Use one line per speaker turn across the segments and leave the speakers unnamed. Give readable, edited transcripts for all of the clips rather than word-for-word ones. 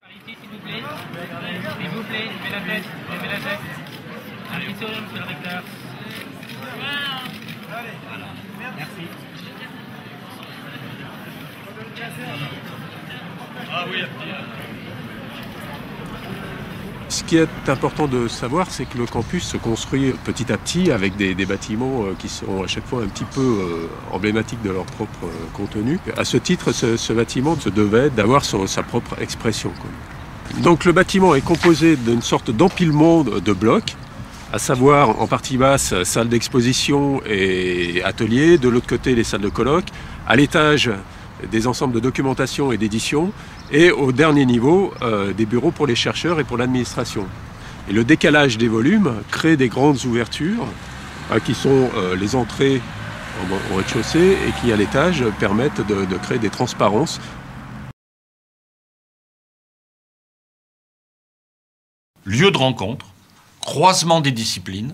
Ici, s'il vous plaît. S'il vous plaît, levez la tête. Levez la tête. Allez, sourire, monsieur le recteur. Voilà. Merci. Ah oui,
Ce qui est important de savoir, c'est que le campus se construit petit à petit avec des bâtiments qui sont à chaque fois un petit peu emblématiques de leur propre contenu. À ce titre, ce bâtiment se devait d'avoir sa propre expression, quoi. Donc le bâtiment est composé d'une sorte d'empilement de blocs, à savoir en partie basse, salle d'exposition et atelier, de l'autre côté les salles de colloque, à l'étage des ensembles de documentation et d'édition, et au dernier niveau, des bureaux pour les chercheurs et pour l'administration. Et le décalage des volumes crée des grandes ouvertures, qui sont les entrées au rez-de-chaussée et qui, à l'étage, permettent de créer des transparences.
Lieu de rencontre, croisement des disciplines,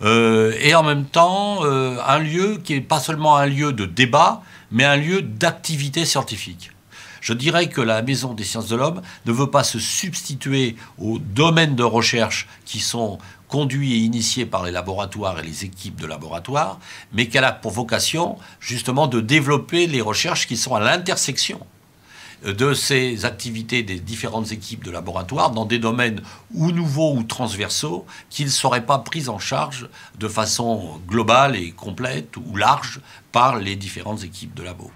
et en même temps un lieu qui n'est pas seulement un lieu de débat, mais un lieu d'activité scientifique. Je dirais que la Maison des sciences de l'homme ne veut pas se substituer aux domaines de recherche qui sont conduits et initiés par les laboratoires et les équipes de laboratoire, mais qu'elle a pour vocation justement de développer les recherches qui sont à l'intersection de ces activités des différentes équipes de laboratoire dans des domaines ou nouveaux ou transversaux qui ne seraient pas pris en charge de façon globale et complète ou large par les différentes équipes de labo.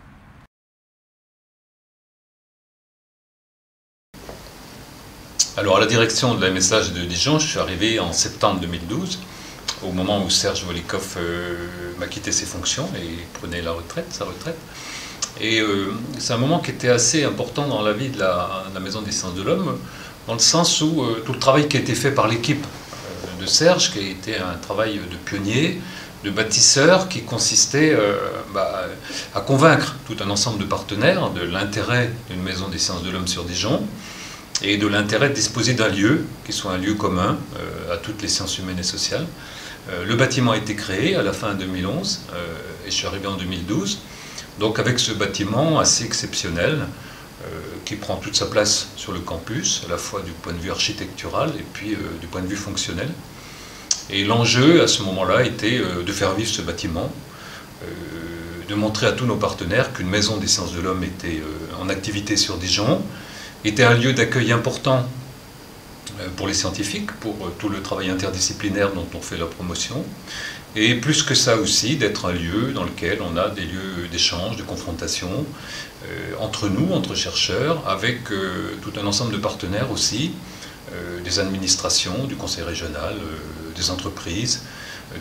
Alors à la direction de la MSH de Dijon, je suis arrivé en septembre 2012, au moment où Serge Volikov m'a quitté ses fonctions et prenait sa retraite. Et c'est un moment qui était assez important dans la vie de la Maison des sciences de l'homme, dans le sens où tout le travail qui a été fait par l'équipe de Serge, qui a été un travail de pionnier, de bâtisseur, qui consistait à convaincre tout un ensemble de partenaires de l'intérêt d'une Maison des sciences de l'homme sur Dijon, et de l'intérêt de disposer d'un lieu, qui soit un lieu commun à toutes les sciences humaines et sociales. Le bâtiment a été créé à la fin 2011, et je suis arrivé en 2012. Donc avec ce bâtiment assez exceptionnel, qui prend toute sa place sur le campus, à la fois du point de vue architectural et puis du point de vue fonctionnel. Et l'enjeu à ce moment-là était de faire vivre ce bâtiment, de montrer à tous nos partenaires qu'une Maison des sciences de l'homme était en activité sur Dijon, était un lieu d'accueil important pour les scientifiques, pour tout le travail interdisciplinaire dont on fait la promotion, et plus que ça aussi, d'être un lieu dans lequel on a des lieux d'échange, de confrontation, entre nous, entre chercheurs, avec tout un ensemble de partenaires aussi, des administrations, du conseil régional, des entreprises,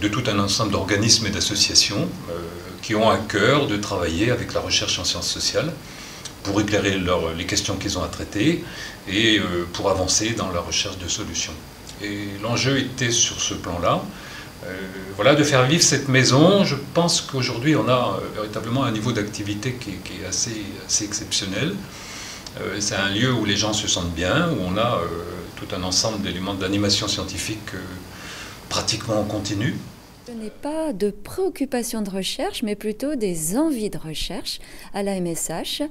de tout un ensemble d'organismes et d'associations qui ont à cœur de travailler avec la recherche en sciences sociales, pour éclairer les questions qu'ils ont à traiter et pour avancer dans la recherche de solutions. Et l'enjeu était sur ce plan-là, voilà, de faire vivre cette maison. Je pense qu'aujourd'hui on a véritablement un niveau d'activité qui est assez exceptionnel. C'est un lieu où les gens se sentent bien, où on a tout un ensemble d'éléments d'animation scientifique pratiquement en continu.
Je n'ai pas de préoccupation de recherche, mais plutôt des envies de recherche à la MSH,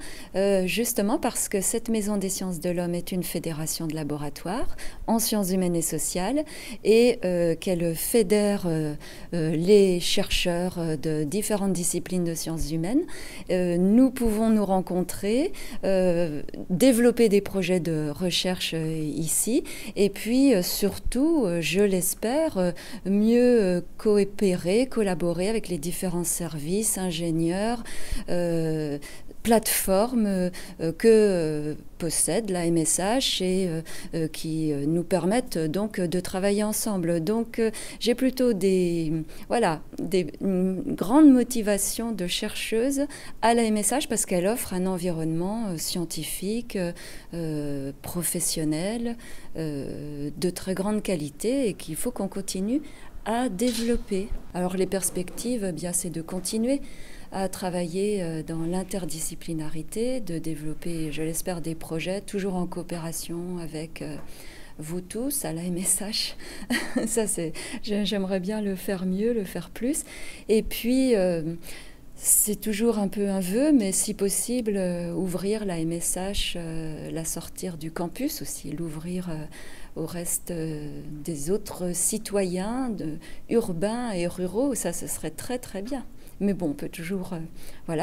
justement parce que cette Maison des sciences de l'homme est une fédération de laboratoires en sciences humaines et sociales et qu'elle fédère les chercheurs de différentes disciplines de sciences humaines. Nous pouvons nous rencontrer, développer des projets de recherche ici et puis surtout, je l'espère, mieux collaborer avec les différents services, ingénieurs, plateformes que possède la MSH et qui nous permettent donc de travailler ensemble. Donc j'ai plutôt une grande motivation de chercheuse à la MSH parce qu'elle offre un environnement scientifique, professionnel, de très grande qualité et qu'il faut qu'on continue à développer. Alors les perspectives, c'est de continuer à travailler dans l'interdisciplinarité, de développer, je l'espère, des projets toujours en coopération avec vous tous à la MSH. Ça, j'aimerais bien le faire mieux, le faire plus. Et puis, c'est toujours un peu un vœu, mais si possible, ouvrir la MSH, la sortir du campus aussi, l'ouvrir au reste des autres citoyens urbains et ruraux. Ça, ce serait très très bien. Mais bon, on peut toujours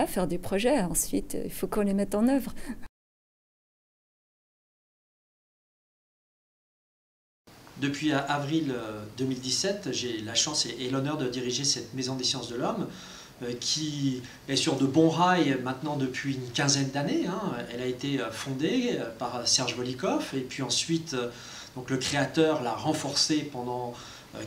faire des projets. Ensuite, il faut qu'on les mette en œuvre.
Depuis avril 2017, j'ai la chance et l'honneur de diriger cette Maison des sciences de l'homme qui est sur de bons rails maintenant depuis une quinzaine d'années. Elle a été fondée par Serge Volikov et puis ensuite donc le créateur l'a renforcée pendant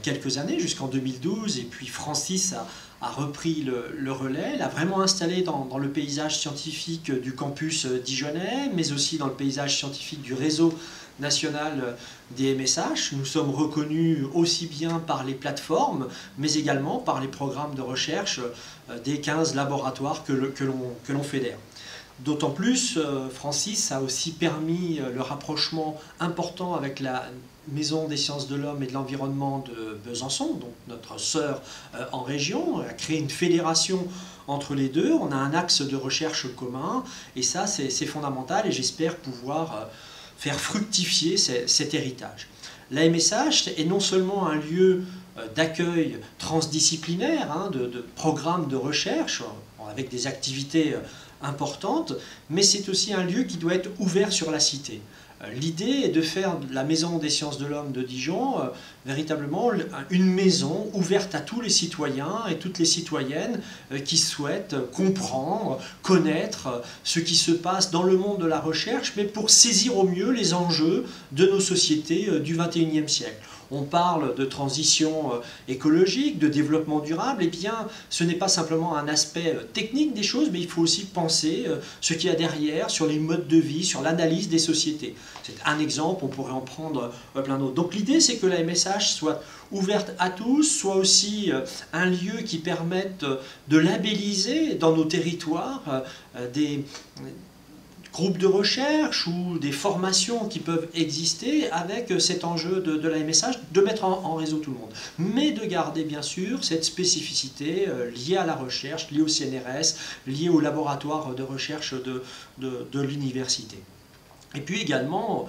quelques années jusqu'en 2012 et puis Francis a repris le relais, l'a vraiment installé dans le paysage scientifique du campus dijonnais mais aussi dans le paysage scientifique du réseau national des MSH. Nous sommes reconnus aussi bien par les plateformes, mais également par les programmes de recherche des 15 laboratoires que l'on fédère. D'autant plus, Francis a aussi permis le rapprochement important avec la Maison des sciences de l'homme et de l'environnement de Besançon, donc notre sœur en région, a créé une fédération entre les deux. On a un axe de recherche commun et ça c'est fondamental et j'espère pouvoir faire fructifier cet héritage. La MSH est non seulement un lieu d'accueil transdisciplinaire, de programmes de recherche avec des activités importantes, mais c'est aussi un lieu qui doit être ouvert sur la cité. L'idée est de faire de la Maison des sciences de l'homme de Dijon véritablement une maison ouverte à tous les citoyens et toutes les citoyennes qui souhaitent comprendre, connaître ce qui se passe dans le monde de la recherche, mais pour saisir au mieux les enjeux de nos sociétés du XXIe siècle. On parle de transition écologique, de développement durable, et bien ce n'est pas simplement un aspect technique des choses, mais il faut aussi penser ce qu'il y a derrière, sur les modes de vie, sur l'analyse des sociétés. C'est un exemple, on pourrait en prendre plein d'autres. Donc l'idée c'est que la MSH soit ouverte à tous, soit aussi un lieu qui permette de labelliser dans nos territoires des groupes de recherche ou des formations qui peuvent exister avec cet enjeu de la MSH, de mettre en réseau tout le monde. Mais de garder bien sûr cette spécificité liée à la recherche, liée au CNRS, liée au laboratoire de recherche de l'université. Et puis également,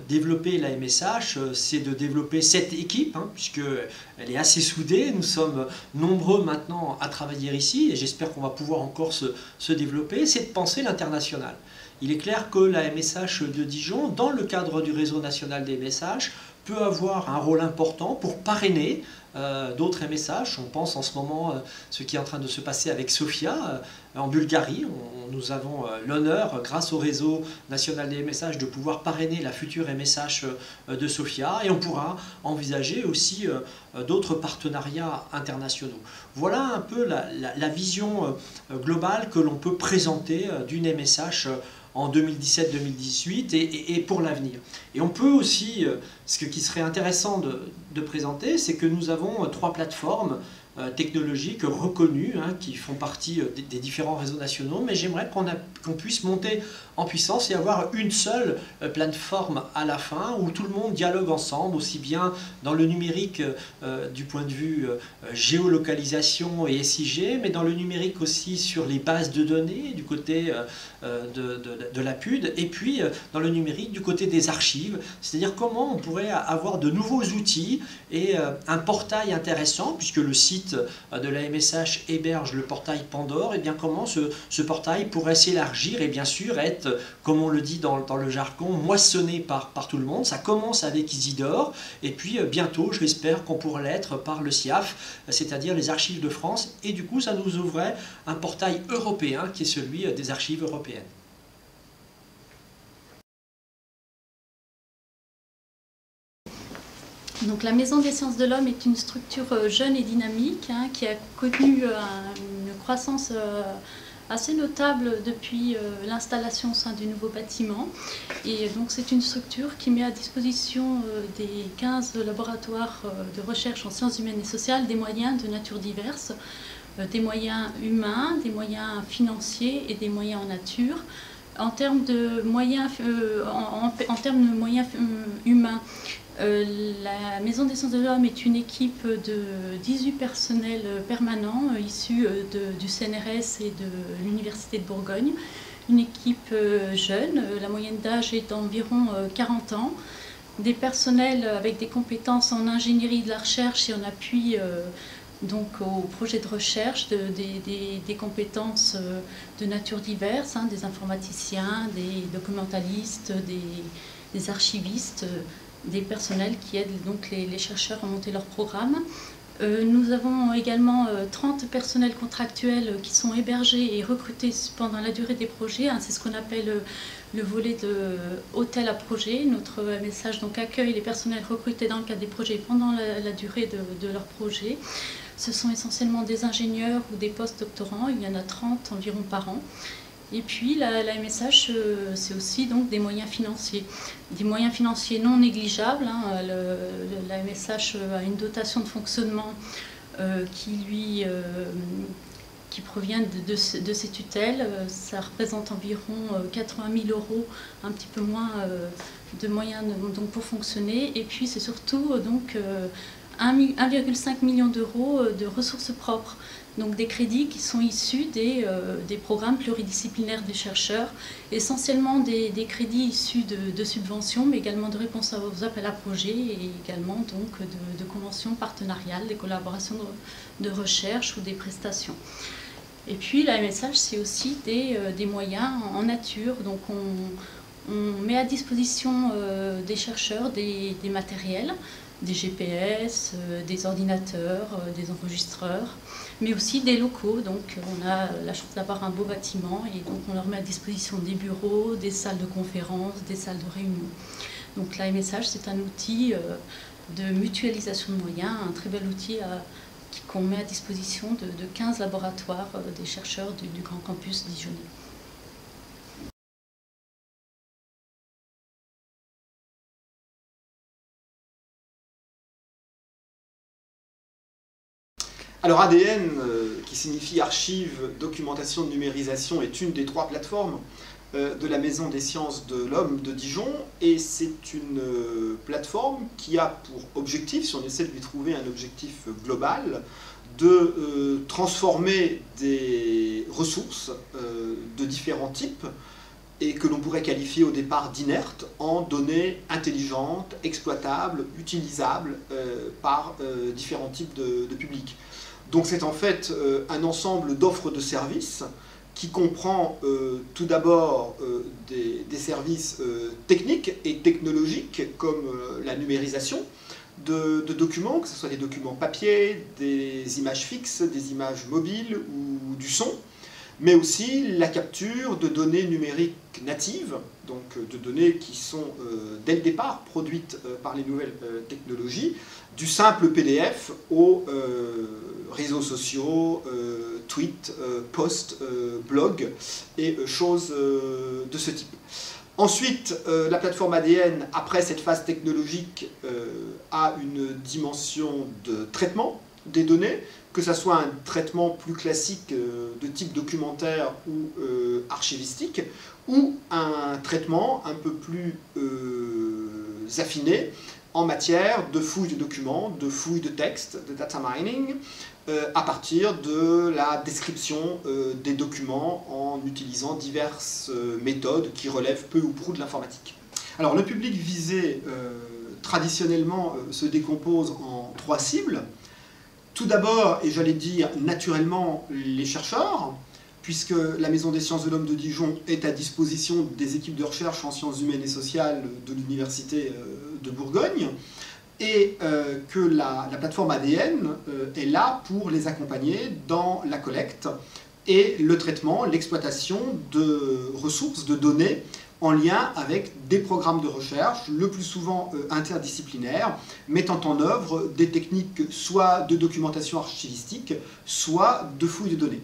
développer la MSH, c'est de développer cette équipe, puisqu'elle est assez soudée. Nous sommes nombreux maintenant à travailler ici, et j'espère qu'on va pouvoir encore se développer. C'est de penser l'international. Il est clair que la MSH de Dijon, dans le cadre du réseau national des MSH, peut avoir un rôle important pour parrainer d'autres MSH. On pense en ce moment à ce qui est en train de se passer avec Sofia en Bulgarie. Nous avons l'honneur, grâce au réseau national des MSH, de pouvoir parrainer la future MSH de Sofia et on pourra envisager aussi d'autres partenariats internationaux. Voilà un peu la vision globale que l'on peut présenter d'une MSH en 2017-2018 et pour l'avenir. Et on peut aussi, ce qui serait intéressant de présenter, c'est que nous avons 3 plateformes technologiques reconnus qui font partie des différents réseaux nationaux, mais j'aimerais qu'on puisse monter en puissance et avoir une seule plateforme à la fin où tout le monde dialogue ensemble, aussi bien dans le numérique du point de vue géolocalisation et SIG, mais dans le numérique aussi sur les bases de données du côté de la PUD, et puis dans le numérique du côté des archives, c'est-à-dire comment on pourrait avoir de nouveaux outils et un portail intéressant, puisque le site de la MSH héberge le portail Pandore, et bien comment ce portail pourrait s'élargir et bien sûr être, comme on le dit dans le jargon, moissonné par tout le monde. Ça commence avec Isidore, et puis bientôt, je l'espère, qu'on pourrait l'être par le SIAF, c'est-à-dire les archives de France, et du coup ça nous ouvrait un portail européen qui est celui des archives européennes.
Donc, la Maison des sciences de l'homme est une structure jeune et dynamique qui a connu une croissance assez notable depuis l'installation au sein du nouveau bâtiment. Et donc c'est une structure qui met à disposition des 15 laboratoires de recherche en sciences humaines et sociales des moyens de nature diverse, des moyens humains, des moyens financiers et des moyens en nature. En termes de moyens, humains, la Maison des sciences de l'homme est une équipe de 18 personnels permanents issus du CNRS et de l'Université de Bourgogne. Une équipe jeune, la moyenne d'âge est d'environ 40 ans. Des personnels avec des compétences en ingénierie de la recherche et en appui donc au projet de recherche, des compétences de nature diverse, des informaticiens, des documentalistes, des archivistes, des personnels qui aident donc les chercheurs à monter leur programme. Nous avons également 30 personnels contractuels qui sont hébergés et recrutés pendant la durée des projets. C'est ce qu'on appelle le volet de hôtel à projet. Notre message donc accueille les personnels recrutés dans le cadre des projets pendant la durée de leur projet. Ce sont essentiellement des ingénieurs ou des post-doctorants. Il y en a 30 environ par an. Et puis la MSH, c'est aussi donc des moyens financiers non négligeables. La MSH a une dotation de fonctionnement qui provient de ses tutelles. Ça représente environ 80 000 €, un petit peu moins de moyens donc, pour fonctionner. Et puis c'est surtout donc 1,5 million d'euros de ressources propres. Donc des crédits qui sont issus des programmes pluridisciplinaires des chercheurs, essentiellement des crédits issus de subventions, mais également de réponses aux appels à projets et également donc de conventions partenariales, des collaborations de recherche ou des prestations. Et puis la MSH, c'est aussi des moyens en nature. Donc on met à disposition des chercheurs des matériels, des GPS, des ordinateurs, des enregistreurs, mais aussi des locaux. Donc on a la chance d'avoir un beau bâtiment et donc on leur met à disposition des bureaux, des salles de conférences, des salles de réunion. Donc la MSH, c'est un outil de mutualisation de moyens, un très bel outil qu'on met à disposition de 15 laboratoires des chercheurs du Grand Campus dijonnais.
Alors ADN, qui signifie Archives, Documentation, Numérisation, est une des 3 plateformes de la Maison des sciences de l'homme de Dijon, et c'est une plateforme qui a pour objectif, si on essaie de lui trouver un objectif global, de transformer des ressources de différents types et que l'on pourrait qualifier au départ d'inertes en données intelligentes, exploitables, utilisables par différents types de publics. Donc c'est en fait un ensemble d'offres de services qui comprend tout d'abord des services techniques et technologiques comme la numérisation de documents, que ce soit des documents papier, des images fixes, des images mobiles ou du son, mais aussi la capture de données numériques natives, donc de données qui sont dès le départ produites par les nouvelles technologies, du simple PDF aux réseaux sociaux, tweets, posts, blogs et choses de ce type. Ensuite, la plateforme ADN, après cette phase technologique, a une dimension de traitement, des données, que ce soit un traitement plus classique de type documentaire ou archivistique, ou un traitement un peu plus affiné en matière de fouille de documents, de fouille de textes, de data mining, à partir de la description des documents en utilisant diverses méthodes qui relèvent peu ou prou de l'informatique. Alors le public visé traditionnellement se décompose en 3 cibles. Tout d'abord, et j'allais dire naturellement, les chercheurs, puisque la Maison des sciences de l'homme de Dijon est à disposition des équipes de recherche en sciences humaines et sociales de l'Université de Bourgogne, et que la plateforme ADN est là pour les accompagner dans la collecte et le traitement, l'exploitation de ressources, de données, en lien avec des programmes de recherche, le plus souvent interdisciplinaires, mettant en œuvre des techniques soit de documentation archivistique, soit de fouille de données.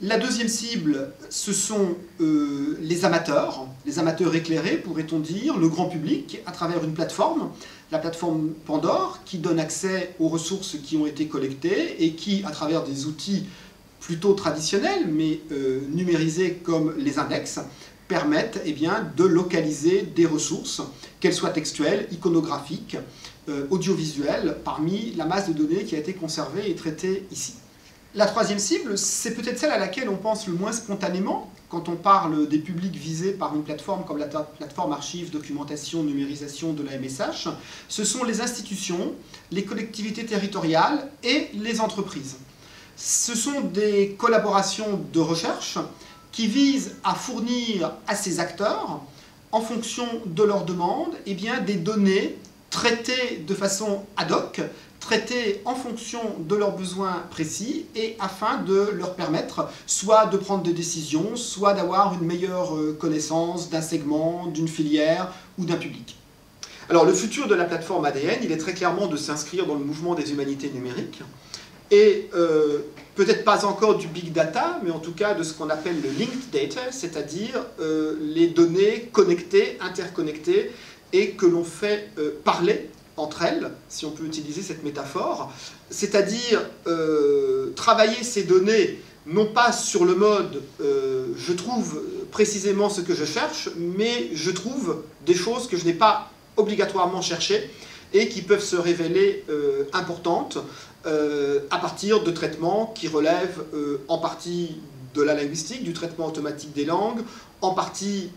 La deuxième cible, ce sont les amateurs éclairés, pourrait-on dire, le grand public, à travers une plateforme, la plateforme Pandore, qui donne accès aux ressources qui ont été collectées et qui, à travers des outils plutôt traditionnels, mais numérisés comme les index, permettent de localiser des ressources, qu'elles soient textuelles, iconographiques, audiovisuelles, parmi la masse de données qui a été conservée et traitée ici. La troisième cible, c'est peut-être celle à laquelle on pense le moins spontanément quand on parle des publics visés par une plateforme comme la plateforme archive, documentation, numérisation de la MSH. Ce sont les institutions, les collectivités territoriales et les entreprises. Ce sont des collaborations de recherche qui visent à fournir à ces acteurs, en fonction de leurs demandes, des données traitées de façon ad hoc, traitées en fonction de leurs besoins précis, et afin de leur permettre soit de prendre des décisions, soit d'avoir une meilleure connaissance d'un segment, d'une filière ou d'un public. Alors le futur de la plateforme ADN, il est très clairement de s'inscrire dans le mouvement des humanités numériques, et peut-être pas encore du big data, mais en tout cas de ce qu'on appelle le linked data, c'est-à-dire les données connectées, interconnectées, et que l'on fait parler entre elles, si on peut utiliser cette métaphore, c'est-à-dire travailler ces données non pas sur le mode je trouve précisément ce que je cherche, mais je trouve des choses que je n'ai pas obligatoirement cherchées et qui peuvent se révéler importantes à partir de traitements qui relèvent en partie de la linguistique, du traitement automatique des langues, en partie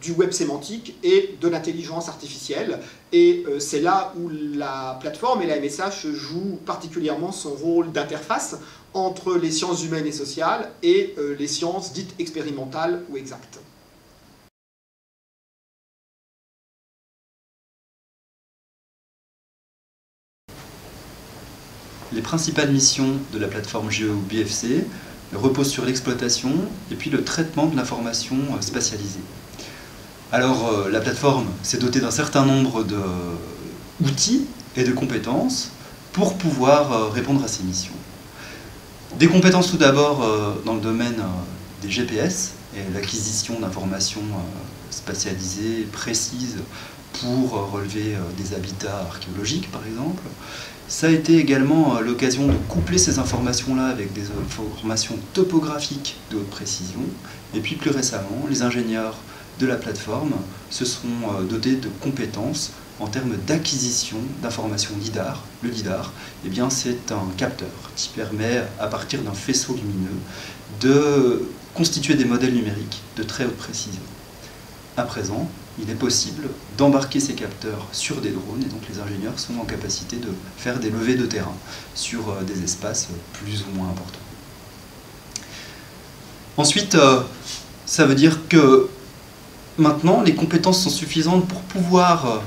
du web sémantique et de l'intelligence artificielle. Et c'est là où la plateforme et la MSH jouent particulièrement son rôle d'interface entre les sciences humaines et sociales et les sciences dites expérimentales ou exactes.
Les principales missions de la plateforme GEO-BFC reposent sur l'exploitation et puis le traitement de l'information spatialisée. Alors la plateforme s'est dotée d'un certain nombre d'outils et de compétences pour pouvoir répondre à ces missions. Des compétences tout d'abord dans le domaine des GPS et l'acquisition d'informations spatialisées, précises, pour relever des habitats archéologiques par exemple. Ça a été également l'occasion de coupler ces informations-là avec des informations topographiques de haute précision. Et puis plus récemment, les ingénieurs de la plateforme se sont dotés de compétences en termes d'acquisition d'informations LIDAR. Le LIDAR, c'est un capteur qui permet, à partir d'un faisceau lumineux, de constituer des modèles numériques de très haute précision. À présent, il est possible d'embarquer ces capteurs sur des drones, et donc les ingénieurs sont en capacité de faire des levées de terrain sur des espaces plus ou moins importants. Ensuite, ça veut dire que maintenant, les compétences sont suffisantes pour pouvoir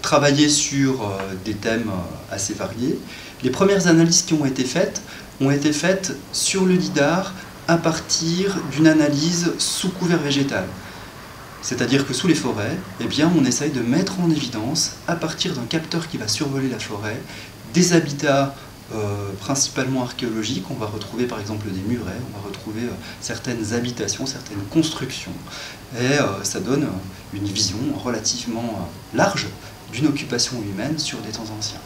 travailler sur des thèmes assez variés. Les premières analyses qui ont été faites sur le LIDAR à partir d'une analyse sous couvert végétal. C'est-à-dire que sous les forêts, on essaye de mettre en évidence, à partir d'un capteur qui va survoler la forêt, des habitats principalement archéologiques. On va retrouver par exemple des murets, on va retrouver certaines habitations, certaines constructions. Et ça donne une vision relativement large d'une occupation humaine sur des temps anciens.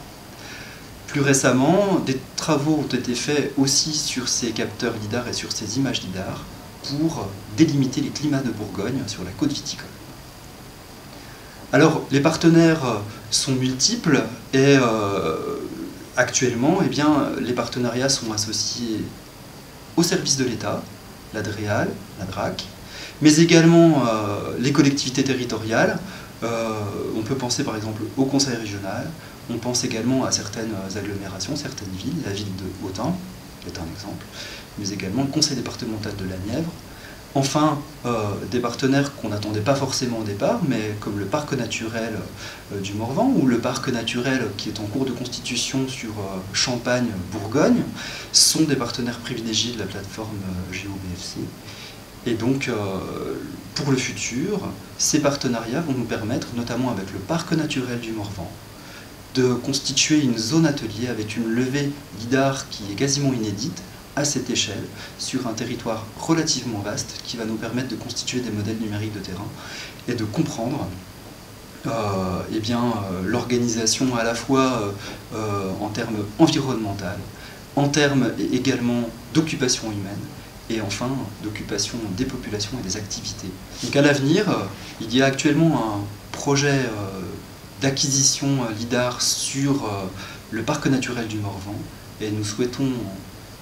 Plus récemment, des travaux ont été faits aussi sur ces capteurs lidar et sur ces images lidar pour délimiter les climats de Bourgogne sur la côte viticole. Alors, les partenaires sont multiples et actuellement, eh bien, les partenariats sont associés au service de l'État, la DREAL, la DRAC, mais également les collectivités territoriales. On peut penser par exemple au conseil régional, on pense également à certaines agglomérations, certaines villes, la ville de Autun est un exemple, mais également le conseil départemental de la Nièvre. Enfin, des partenaires qu'on n'attendait pas forcément au départ, mais comme le parc naturel du Morvan ou le parc naturel qui est en cours de constitution sur Champagne-Bourgogne, sont des partenaires privilégiés de la plateforme GeoBFC. Et donc, pour le futur, ces partenariats vont nous permettre, notamment avec le parc naturel du Morvan, de constituer une zone atelier avec une levée lidar qui est quasiment inédite, à cette échelle, sur un territoire relativement vaste, qui va nous permettre de constituer des modèles numériques de terrain et de comprendre l'organisation à la fois en termes environnementaux, en termes également d'occupation humaine, et enfin d'occupation des populations et des activités. Donc à l'avenir, il y a actuellement un projet d'acquisition lidar sur le parc naturel du Morvan, et nous souhaitons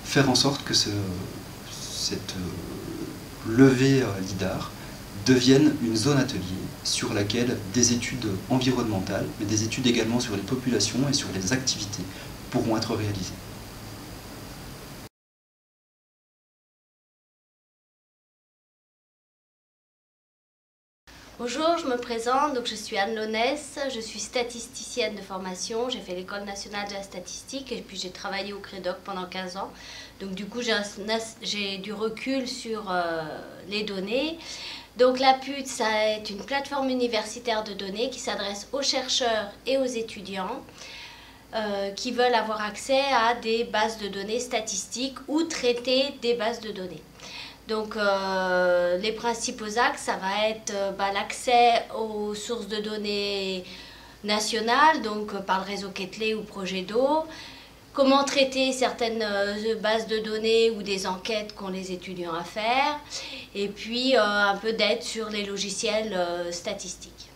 faire en sorte que cette levée lidar devienne une zone atelier sur laquelle des études environnementales, mais des études également sur les populations et sur les activités pourront être réalisées.
Bonjour, je me présente, donc je suis Anne Launès, je suis statisticienne de formation, j'ai fait l'École nationale de la statistique et puis j'ai travaillé au Crédoc pendant 15 ans. Donc du coup j'ai du recul sur les données. Donc la PUD, ça est une plateforme universitaire de données qui s'adresse aux chercheurs et aux étudiants qui veulent avoir accès à des bases de données statistiques ou traiter des bases de données. Donc les principaux axes, ça va être l'accès aux sources de données nationales, donc par le réseau Ketley ou Progedo, comment traiter certaines bases de données ou des enquêtes qu'ont les étudiants à faire, et puis un peu d'aide sur les logiciels statistiques.